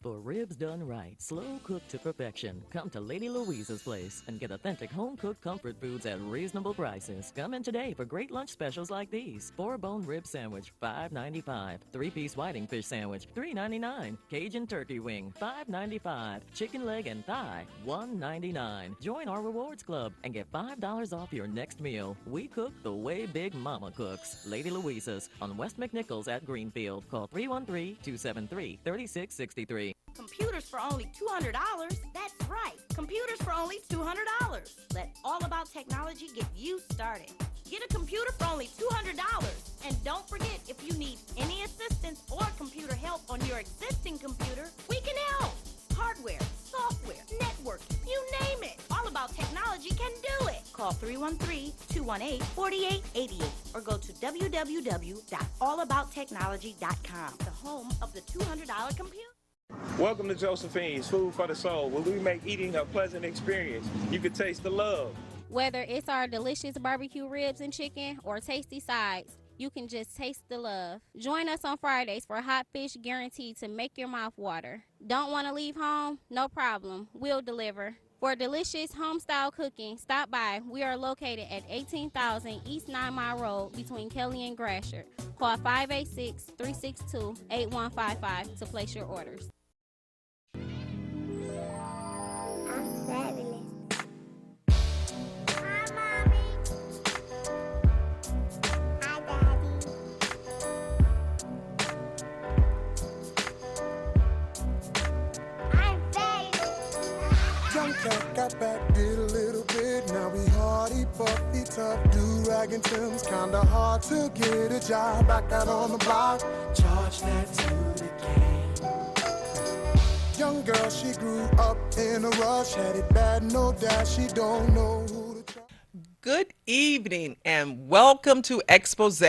For ribs done right, slow cooked to perfection, come to Lady Louisa's place and get authentic home-cooked comfort foods at reasonable prices. Come in today for great lunch specials like these. 4-bone rib sandwich, $5.95. 3-piece whiting fish sandwich, $3.99. Cajun turkey wing, $5.95. Chicken leg and thigh, $1.99. Join our rewards club and get $5 off your next meal. We cook the way Big Mama cooks. Lady Louisa's on West McNichols at Greenfield. Call 313-273-3663. Computers for only $200. That's right. Computers for only $200. Let All About Technology get you started. Get a computer for only $200. And don't forget, if you need any assistance or computer help on your existing computer, we can help. Hardware, software, network, you name it. All About Technology can do it. Call 313-218-4888 or go to www.allabouttechnology.com, the home of the $200 computer. Welcome to Josephine's Food for the Soul, where we make eating a pleasant experience. You can taste the love. Whether it's our delicious barbecue ribs and chicken or tasty sides, you can just taste the love. Join us on Fridays for hot fish guaranteed to make your mouth water. Don't want to leave home? No problem. We'll deliver. For delicious home-style cooking, stop by. We are located at 18,000 East 9 Mile Road between Kelly and Gratiot. Call 586-362-8155 to place your orders. I'm fabulous. Hi, Mommy. Hi, Daddy. I'm fabulous. Young cat got back, did a little bit. Now we hardy, puffy, tough, do-rag and Tim's. Kinda hard to get a job back out on the block. Charge that to the game. Young girl, she grew up in a rush. Had it bad, no doubt, she don't know who to trust. Good evening and welcome to Expose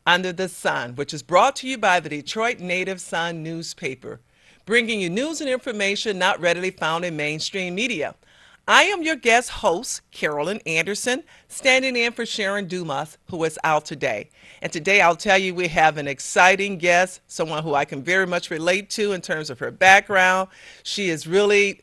Under the Sun, which is brought to you by the Detroit Native Sun newspaper, bringing you news and information not readily found in mainstream media. I am your guest host, Carolyn Anderson, standing in for Sharon Dumas, who is out today. And today I'll tell you we have an exciting guest, someone who I can very much relate to in terms of her background. She is really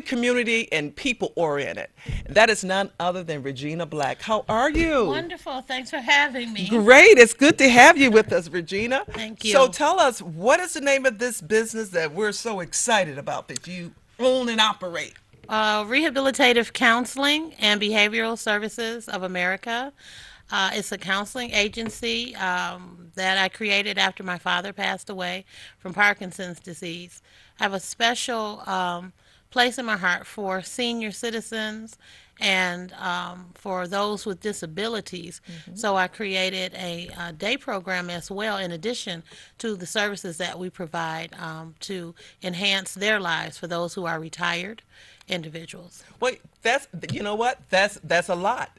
community and people oriented. That is none other than Regina Black. How are you? Wonderful. Thanks for having me. Great. It's good to have you with us, Regina. Thank you. So tell us, what is the name of this business that we're so excited about that you own and operate? Rehabilitative Counseling and Behavioral Services of America. It's a counseling agency that I created after my father passed away from Parkinson's disease. I have a special place in my heart for senior citizens and for those with disabilities. So I created a day program as well, in addition to the services that we provide to enhance their lives for those who are retired individuals. Wait, you know what? That's a lot.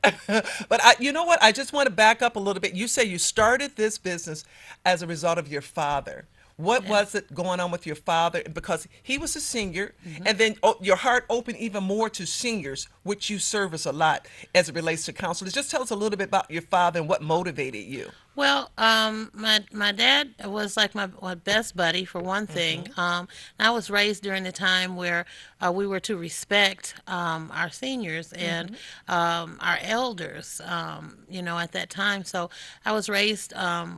But you know what? I just want to back up a little bit. You say you started this business as a result of your father. What was it going on with your father? Because he was a senior, and then your heart opened even more to seniors, which you service a lot as it relates to counselors. Just tell us a little bit about your father and what motivated you. Well, my dad was like my best buddy, for one thing. I was raised during the time where we were to respect our seniors and our elders, at that time. So I was raised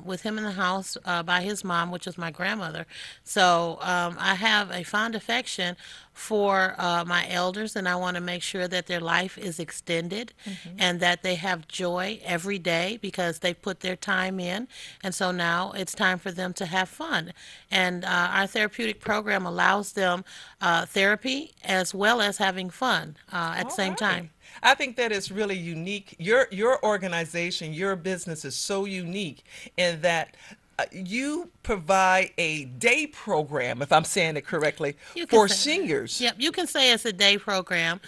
with him in the house by his mom, which was my grandmother. So I have a fond affection for my elders, and I want to make sure that their life is extended and that they have joy every day because they put their time in. And so now it's time for them to have fun. And our therapeutic program allows them therapy as well as having fun at the same time. I think that is really unique. Your organization, your business is so unique in that you provide a day program, if I'm saying it correctly, for seniors. Yep, you can say it's a day program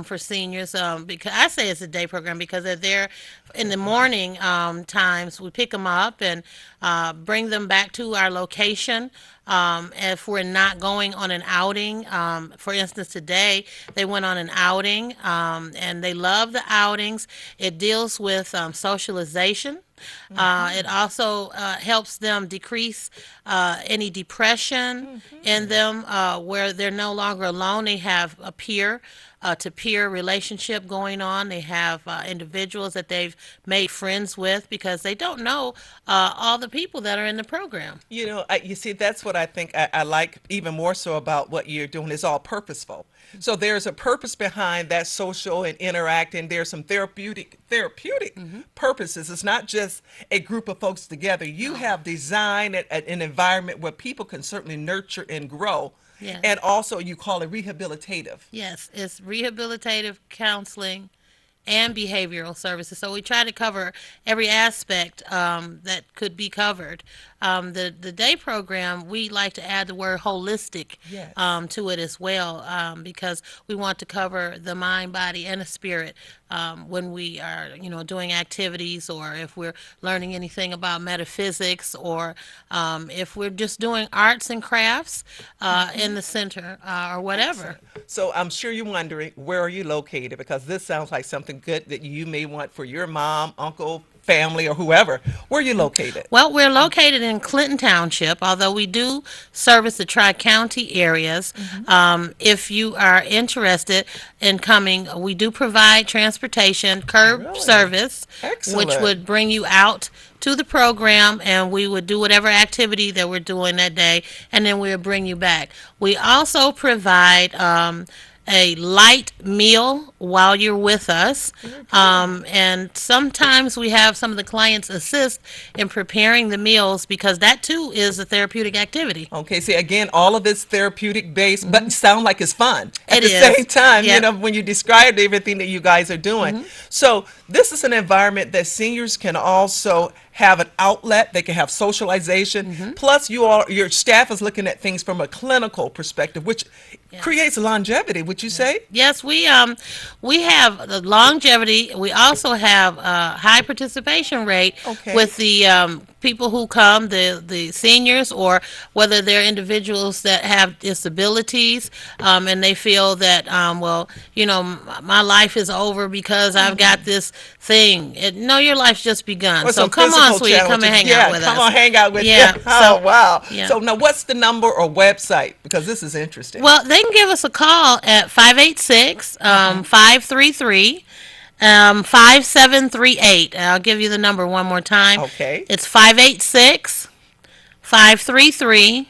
for seniors. Because I say it's a day program because they're there in the morning times. We pick them up and bring them back to our location. If we're not going on an outing, for instance, today they went on an outing and they love the outings. It deals with socialization. It also helps them decrease any depression in them, where they're no longer alone. They have a peer to peer relationship going on. They have individuals that they've made friends with because they don't know all the people that are in the program. You see, that's what I think I like even more so about what you're doing. It's all purposeful. So there's a purpose behind that social and interacting. There's some therapeutic purposes. It's not just a group of folks together. You have designed an environment where people can certainly nurture and grow. Yes. And also you call it rehabilitative. Yes, it's rehabilitative counseling and behavioral services. So we try to cover every aspect that could be covered. The day program, we like to add the word holistic Yes. to it as well, because we want to cover the mind, body, and the spirit when we are, doing activities, or if we're learning anything about metaphysics, or if we're just doing arts and crafts in the center or whatever. So I'm sure you're wondering, where are you located? Because this sounds like something good that you may want for your mom, uncle, family, or whoever. Where are you located? Well, we're located in Clinton Township, although we do service the Tri-County areas. If you are interested in coming, we do provide transportation, curb Really? service, Excellent. which would bring you out to the program, and we would do whatever activity that we're doing that day, and then we would bring you back. We also provide a light meal while you're with us. And sometimes we have some of the clients assist in preparing the meals because that too is a therapeutic activity. Okay, see, again, all of this therapeutic based, but sound like it's fun. At It the is. same time, Yep. when you described everything that you guys are doing. So this is an environment that seniors can also have an outlet. They can have socialization. Plus, your staff is looking at things from a clinical perspective, which creates longevity. Would you say? Yes, we have the longevity. We also have a high participation rate Okay. with the people who come, the seniors, or whether they're individuals that have disabilities, and they feel that my life is over because I've got this thing. No, your life's just begun. Or So some come on, physical sweetie, come and challenges. hang out with us. Come on, hang out with Yeah, you. Oh, wow. yeah. So now, what's the number or website? Because this is interesting. Well, they can give us a call at 586 533 5738. I'll give you the number one more time. Okay. It's 586 533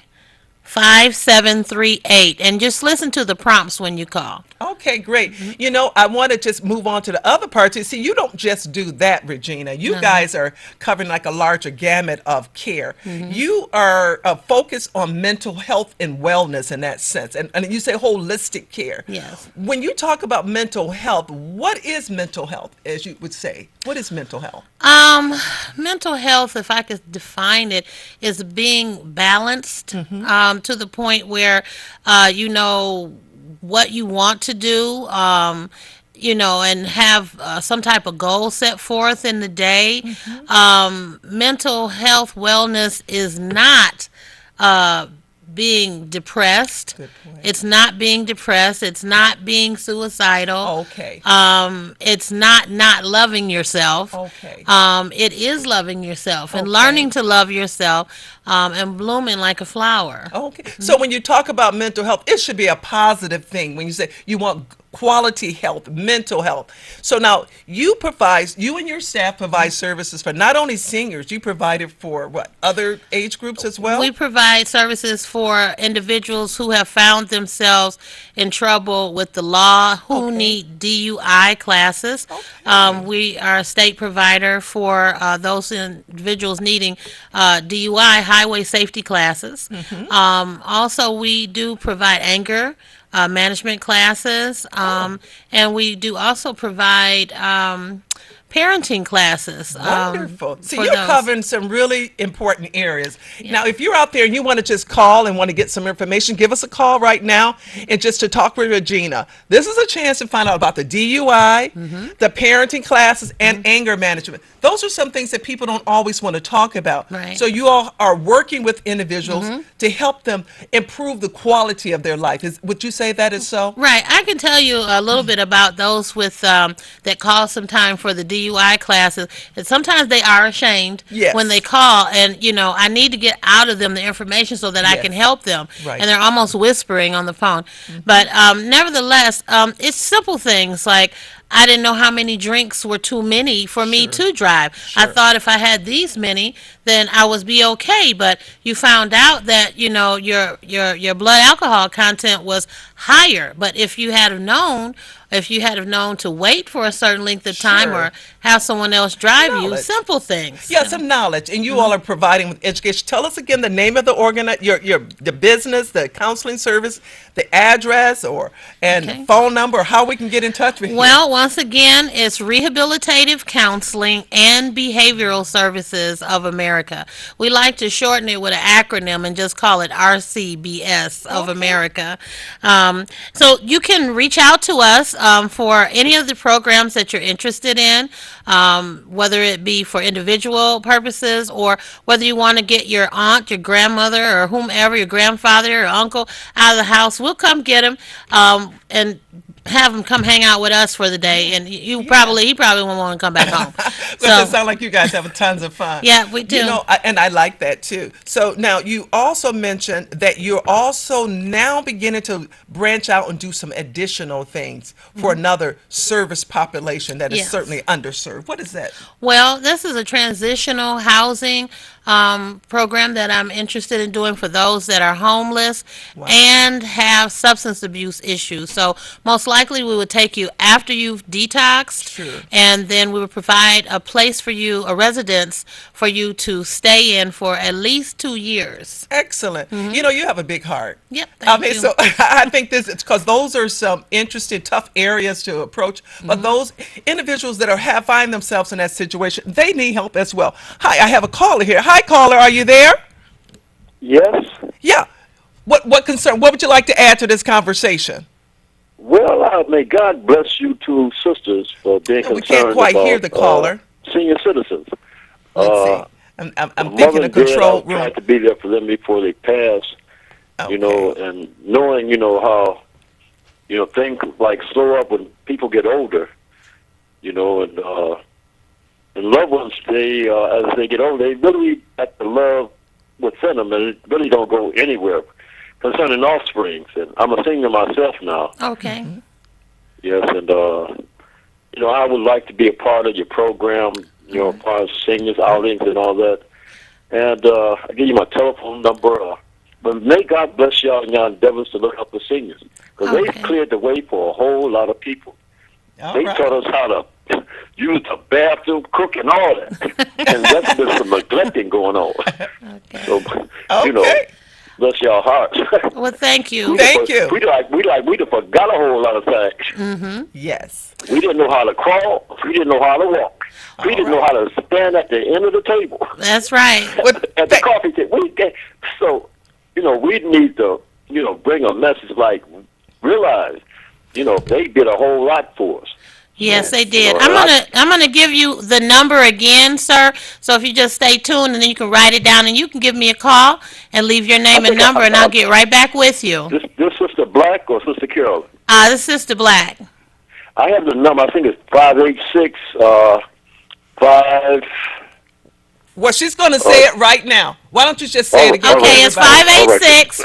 5738. And just listen to the prompts when you call. Okay, great. I want to just move on to the other parts. See, you don't just do that, Regina. You guys are covering like a larger gamut of care. You are focused on mental health and wellness in that sense. And you say holistic care. Yes. When you talk about mental health, what is mental health, as you would say? What is mental health? Mental health, if I could define it, is being balanced to the point where you know what you want to do, and have some type of goal set forth in the day. Mental health wellness is not being depressed. Good point. It's not being depressed. It's not being suicidal. Okay. It's not loving yourself. Okay. It is loving yourself and Okay. learning to love yourself, and blooming like a flower. Okay. So when you talk about mental health, it should be a positive thing when you say you want quality health, mental health. So now you and your staff provide services for not only seniors, you provide it for what, other age groups as well? We provide services for individuals who have found themselves in trouble with the law, who Okay. need DUI classes. We are a state provider for those individuals needing DUI highway safety classes. Also, we do provide anger management classes, and we do also provide parenting classes. Wonderful. So for you're those. covering some really important areas. Now, if you're out there and you want to just call and want to get some information, give us a call right now and just to talk with Regina. This is a chance to find out about the DUI, the parenting classes, and anger management. Those are some things that people don't always want to talk about. Right. So you all are working with individuals to help them improve the quality of their life. Would you say that is so? Right. I can tell you a little bit about those with that call sometime for the DUI DUI classes, and sometimes they are ashamed Yes. when they call, and I need to get out of them the information so that I can Yes. help them. Right. And they're almost whispering on the phone. But nevertheless, it's simple things like I didn't know how many drinks were too many for me Sure. to drive. I Sure. thought if I had these many, then I would be okay. But you found out that your blood alcohol content was higher. But if you had have known to wait for a certain length of time Sure. or have someone else drive you, Knowledge. simple things. Yeah, some knowledge, and you all are providing with education. Tell us again the name of the the business, the counseling service, the address, and Okay. phone number, or how we can get in touch with you. Well, once again, it's Rehabilitative Counseling and Behavioral Services of America. We like to shorten it with an acronym and just call it RCBS of America. So you can reach out to us for any of the programs that you're interested in, whether it be for individual purposes or whether you want to get your aunt, your grandmother, or whomever, your grandfather or uncle out of the house. We'll come get them and have them come hang out with us for the day, and he probably won't want to come back home. Because it sounds like you guys have tons of fun. Yeah, we do. And I like that too. So now you also mentioned that you're also now beginning to branch out and do some additional things for another service population that is Yes. certainly underserved. What is that? Well, this is a transitional housing program that I'm interested in doing for those that are homeless and have substance abuse issues. So most likely we would take you after you've detoxed, Sure. and then we would provide a place for you, a residence for you to stay in for at least 2 years. Excellent. You have a big heart. Yep, thank you. So I think this is because those are some interesting, tough areas to approach. But those individuals that find themselves in that situation, they need help as well. Hi, I have a caller here. Hi, caller. Are you there? Yes. Yeah. What concern? What would you like to add to this conversation? Well, may God bless you two sisters for being concerned We can't quite about hear the caller. senior citizens. Let's see. I'm My thinking mother a and dad, control I room. tried to be there for them before they pass. Okay. And knowing, how, things like slow up when people get older, and loved ones, they, as they get older, they really got the love within them, and it really don't go anywhere concerning offsprings. And I'm a singer myself now. Okay. Yes, and, I would like to be a part of your program, part of singers, outings, and all that. And I'll give you my telephone number. But may God bless y'all in your endeavors to look up the singers. Because they've cleared the way for a whole lot of people. They taught us how to use the bathroom, cook, and all that. And that's been some neglecting going on. Okay. So, bless y'all hearts. Well, thank you. Thank you. We done forgot a whole lot of things. Yes. We didn't know how to crawl. We didn't know how to walk. We didn't know how to stand at the end of the table. That's right. At the coffee table. So, we need to, bring a message like, realize, they did a whole lot for us. Yes, they did. All I'm gonna give you the number again, sir. So if you just stay tuned, and then you can write it down, and you can give me a call and leave your name and number, and I'll get right back with you. This Sister Black or Sister Carol? This is Sister Black. I have the number. I think it's 586 5. Well, she's going to say it right now. Why don't you just say it again? Okay, it's 586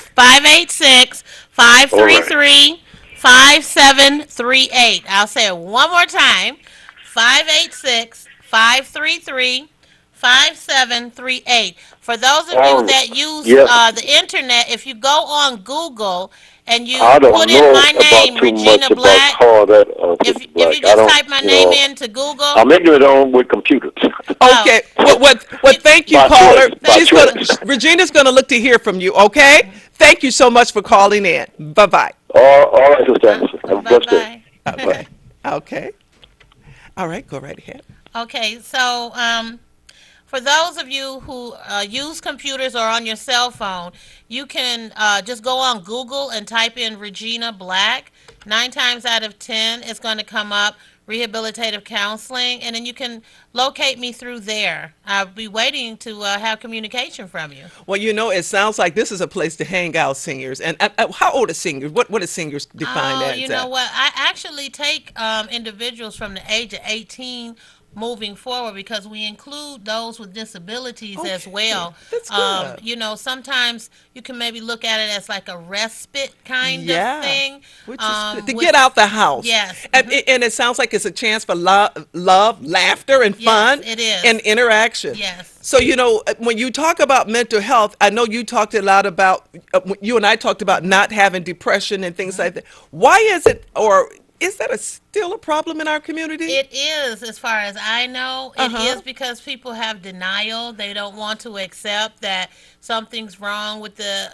533 5738. I'll say it one more time. 586 533 5738. For those of you that use the internet, if you go on Google and you put in my name, Regina Black, if you just type my name into Google. I'm ignorant on with computers. Okay. What thank you, caller. Regina's going to look to hear from you, okay? Thank you so much for calling in. Bye-bye. All right, Sister Anderson. Have a blessed day. Okay. Okay. All right, go right ahead. Okay, so for those of you who use computers or on your cell phone, you can just go on Google and type in Regina Black. 9 times out of 10, it's going to come up Rehabilitative Counseling, and then you can locate me through there. I'll be waiting to have communication from you. Well, it sounds like this is a place to hang out, seniors. And how old are seniors? What is seniors defined as? You know what? I actually take individuals from the age of 18 moving forward because we include those with disabilities as Okay, well. that's good. Sometimes you can maybe look at it as like a respite kind of Yeah, thing. which is good to get With out the house, yes, and it sounds like it's a chance for love, laughter, and yes, fun, it and is. interaction. Yes. So when you talk about mental health, I know you talked a lot about you and I talked about not having depression and things like that. Why is it, or is that still a problem in our community? It is, as far as I know, Uh it huh. is because people have denial. They don't want to accept that something's wrong with the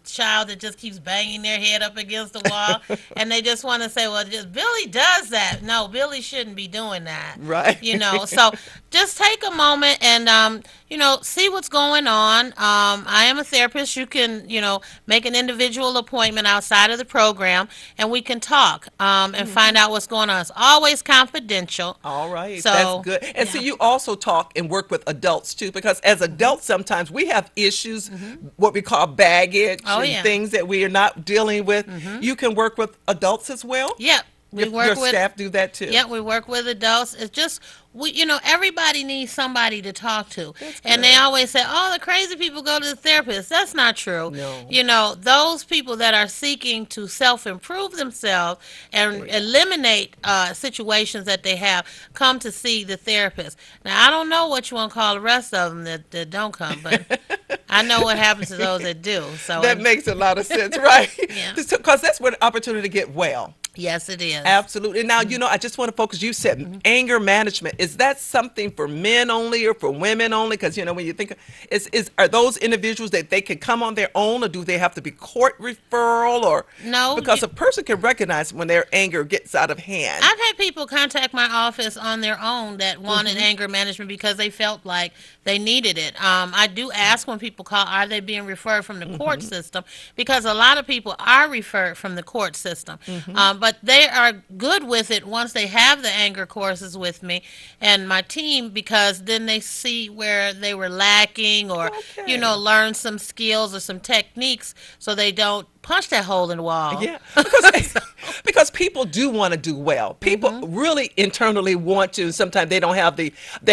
child that just keeps banging their head up against the wall, and they just want to say, "Well, just Billy does that." No, Billy shouldn't be doing that. Right. So just take a moment and see what's going on. I am a therapist. You can make an individual appointment outside of the program, and we can talk and find out what's going on. It's always confidential. All right, that's So, good. And so yeah. you also talk and work with adults too, because as adults, sometimes we have issues, what we call baggage Oh, and yeah. things that we are not dealing with. You can work with adults as well. Yep. We Your work with staff do that too. Yep, we work with adults. It's just everybody needs somebody to talk to. That's And they good. always say, "Oh, the crazy people go to the therapist." That's not true. No. Those people that are seeking to self-improve themselves and Great. eliminate situations that they have come to see the therapist. Now, I don't know what you want to call the rest of them that don't come, but I know what happens to those that do. So, That and makes a lot of sense, right? yeah. Because that's what opportunity to get well. Yes, it is. Absolutely. Now, I just want to focus. You said anger management. Is that something for men only or for women only? Because when you think, are those individuals that they can come on their own, or do they have to be court referral, or No, because a person can recognize when their anger gets out of hand? I've had people contact my office on their own that wanted anger management because they felt like they needed it. I do ask when people call, are they being referred from the court system? Because a lot of people are referred from the court system. But they are good with it once they have the anger courses with me and my team, because then they see where they were lacking, or Okay. learn some skills or some techniques so they don't punch that hole in the wall. Yeah, because because people do want to do well. People really internally want to. Sometimes they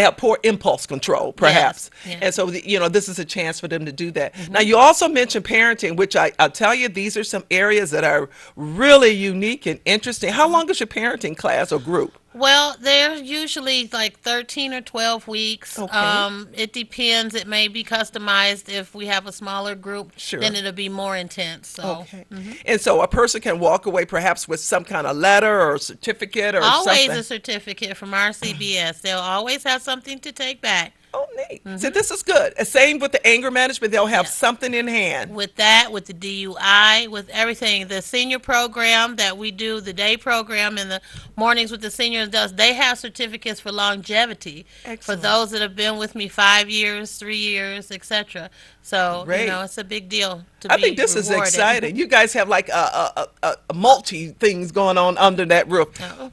have poor impulse control, perhaps, Yes. and so this is a chance for them to do that. Now, you also mentioned parenting, which I'll tell you, these are some areas that are really unique and interesting. How long is your parenting class or group? Well, they're usually like 13 or 12 weeks. Okay. It depends. It may be customized. If we have a smaller group, Sure. then it'll be more intense. So, Okay. And so a person can walk away perhaps with some kind of letter or certificate or always something. a certificate from RCBS. They'll always have something to take back. Oh, neat. So this is good. Same with the anger management. They'll have Yeah. something in hand. With that, with the DUI, with everything, the senior program that we do, the day program in the mornings with the seniors does, they have certificates for longevity for Excellent. those that have been with me 5 years, 3 years, etc. So, Great. it's a big deal to I be think this is rewarded. exciting. You guys have like a multi things going on under that roof.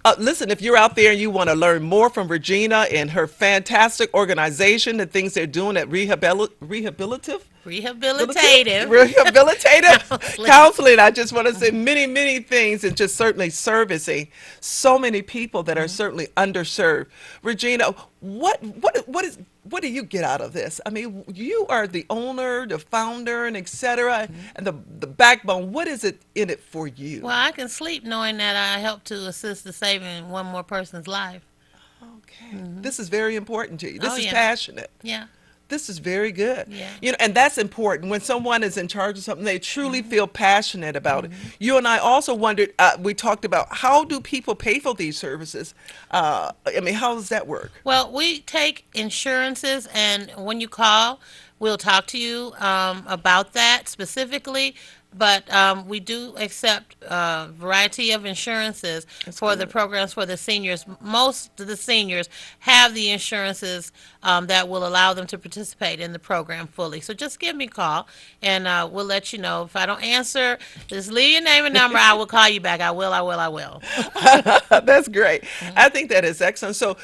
Oh. Listen, if you're out there and you want to learn more from Regina and her fantastic organization, the things they're doing at Rehabilitative. Rehabilitative. Rehabilitative counseling. I just want to say many, many things, and just certainly servicing so many people that are certainly underserved. Regina, what do you get out of this? I mean, you are the owner, the founder, and et cetera, and the backbone. What is it in it for you? Well, I can sleep knowing that I help to assist the saving one more person's life. Okay, this is very important to you. This Oh, is yeah. passionate. Yeah. This is very good. Yeah. And that's important. When someone is in charge of something, they truly feel passionate about it. You and I also wondered, we talked about, how do people pay for these services? I mean, how does that work? Well, we take insurances, and when you call, we'll talk to you about that specifically. But we do accept a variety of insurances for the programs for the seniors. Most of the seniors have the insurances that will allow them to participate in the program fully. So just give me a call, and we'll let you know. If I don't answer, just leave your name and number. I will call you back. I will. That's great. I think that is excellent. So,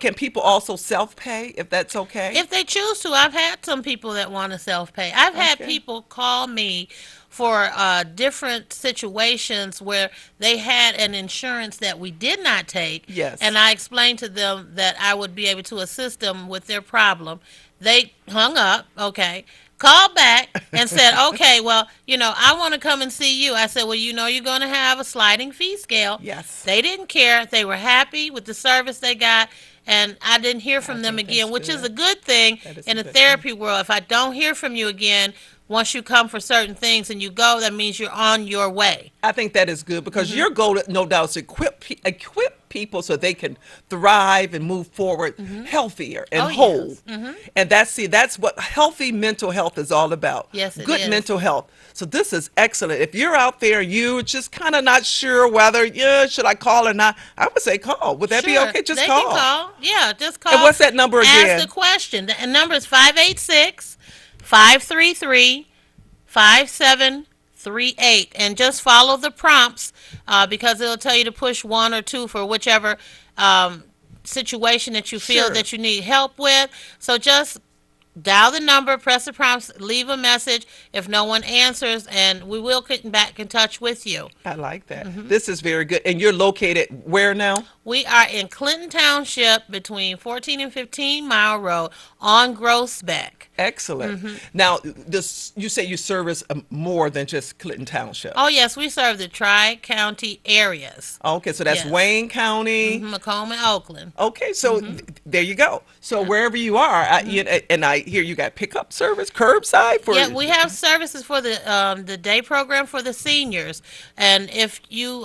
can people also self-pay if that's okay? If they choose to. I've had some people that want to self-pay. I've had Okay. people call me for different situations where they had an insurance that we did not take. Yes. And I explained to them that I would be able to assist them with their problem. They hung up, okay, called back and said, okay, well, I want to come and see you. I said, well, you're going to have a sliding fee scale. Yes. They didn't care. They were happy with the service they got. And I didn't hear from them think again, that's which is good. a good thing That is in a the good therapy world. If I don't hear from you again, once you come for certain things and you go, that means you're on your way. I think that is good because your goal, no doubt, is to equip people so they can thrive and move forward healthier and Oh, whole. yes. And that's what healthy mental health is all about. Yes, it Good is. mental health. So this is excellent. If you're out there, you just kind of not sure whether, should I call or not? I would say call. Would that be Sure, okay? Just they call. can call. Yeah, just call. And what's that number again? Ask the question. The number is 586-533-5738. And just follow the prompts because it'll tell you to push 1 or 2 for whichever situation that you feel Sure. that you need help with. So just dial the number, press the prompts, leave a message if no one answers, and we will get back in touch with you. I like that. This is very good. And you're located where now? We are in Clinton Township between 14 and 15 Mile Road on Grossbeck. Excellent. Now, you say you service more than just Clinton Township. Oh, yes, we serve the Tri-County areas. Okay, so that's Yes. Wayne County. Macomb and Oakland. Okay, so there you go. So wherever you are, and I hear you got pickup service, curbside for. Yeah, we have services for the day program for the seniors, and if you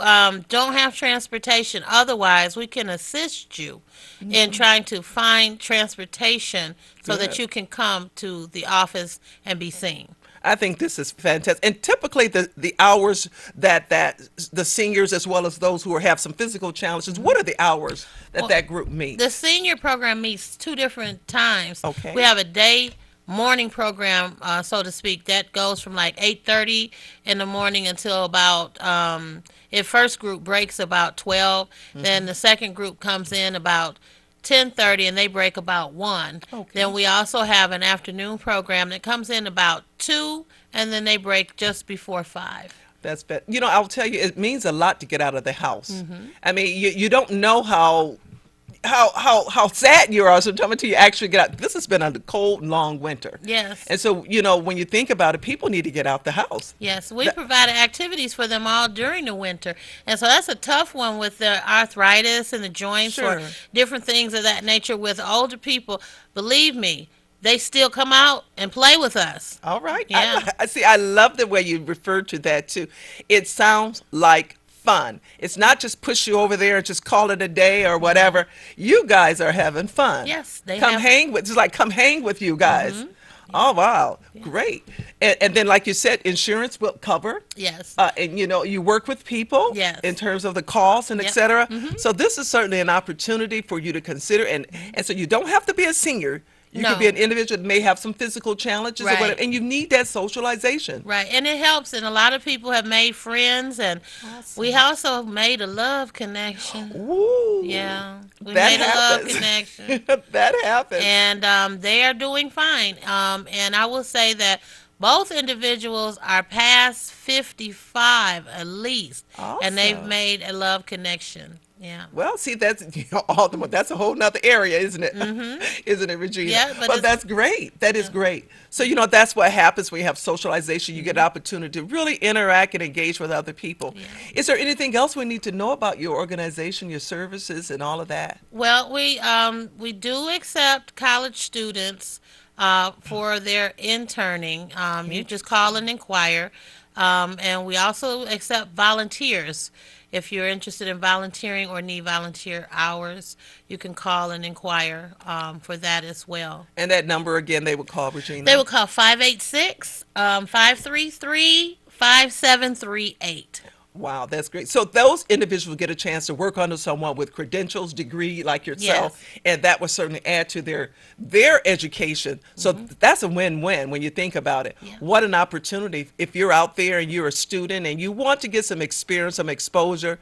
don't have transportation, otherwise we can assist you in trying to find transportation so that Good. you can come to the office and be seen. I think this is fantastic. And typically the hours that the seniors as well as those who have some physical challenges, what are the hours that group meets? The senior program meets 2 different times. Okay. We have a day morning program, so to speak, that goes from like 8:30 in the morning until about, if first group breaks about 12, then the second group comes in about 10:30 and they break about 1. Okay. Then we also have an afternoon program that comes in about 2 and then they break just before 5. That's better. I'll tell you, it means a lot to get out of the house. I mean, you don't know how sad you are sometimes until you actually get out. This has been a cold, long winter. Yes. And so, when you think about it, people need to get out the house. Yes, we provided activities for them all during the winter. And so that's a tough one with the arthritis and the joints or Sure. different things of that nature with older people. Believe me, they still come out and play with us. All right. Yeah. I see. I love the way you referred to that too. It sounds like fun. It's not just push you over there and just call it a day or whatever. You guys are having fun. Yes, they come have- hang with. It's like come hang with you guys. Oh wow, great. And then, like you said, insurance will cover. Yes. And you work with people. Yes. In terms of the costs and et Yep. cetera. So this is certainly an opportunity for you to consider, and so you don't have to be a senior. You No. could be an individual that may have some physical challenges or Right. whatever, and you need that socialization. Right, and it helps, and a lot of people have made friends, and we also made a love connection. Ooh. Yeah, we That made a love happens. connection. That happens. And they are doing fine. And I will say that both individuals are past 55 at least, and they've Awesome. made a love connection. Yeah. Well, see, that's that's a whole nother area, isn't it? Isn't it, Regina? Yeah, but it's- that's great. That is great. So, that's what happens when you have socialization. You get an opportunity to really interact and engage with other people. Is there anything else we need to know about your organization, your services, and all of that? Well, we do accept college students for their interning. You just call and inquire. And we also accept volunteers. If you're interested in volunteering or need volunteer hours, you can call and inquire for that as well. And that number again, they would call, Regina. They will call 586-533-5738. Wow, that's great. So those individuals get a chance to work under someone with credentials, degree like yourself, and that will certainly add to their education. So that's a win-win when you think about it. Yeah. What an opportunity if you're out there and you're a student and you want to get some experience, some exposure.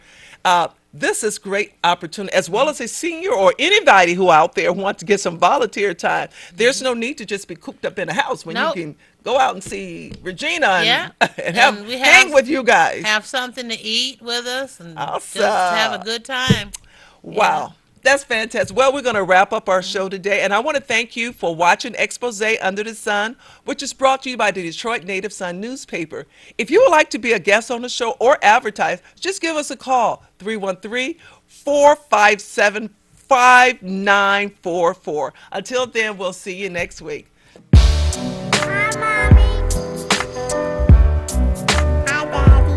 This is great opportunity, as well as a senior or anybody who out there wants to get some volunteer time. There's no need to just be cooped up in a house when Nope. you can go out and see Regina Yeah, and and we hang with you guys. have something to eat with us and just have a Awesome. good time. Yeah. Wow. That's fantastic. Well, we're going to wrap up our show today, and I want to thank you for watching Expose Under the Sun, which is brought to you by the Detroit Native Sun newspaper. If you would like to be a guest on the show or advertise, just give us a call, 313-457-5944. Until then, we'll see you next week. Hi, Mommy. Hi, Daddy.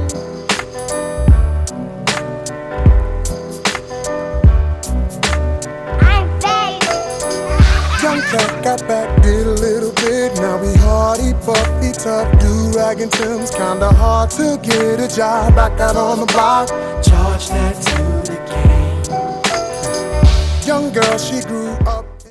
I'm Faith. Young cat got back, did a little bit. Now we hardy, buffy, tough, do-rag and Tim's. Kinda hard to get a job back out on the block. Charge that to the game. Young girl, she grew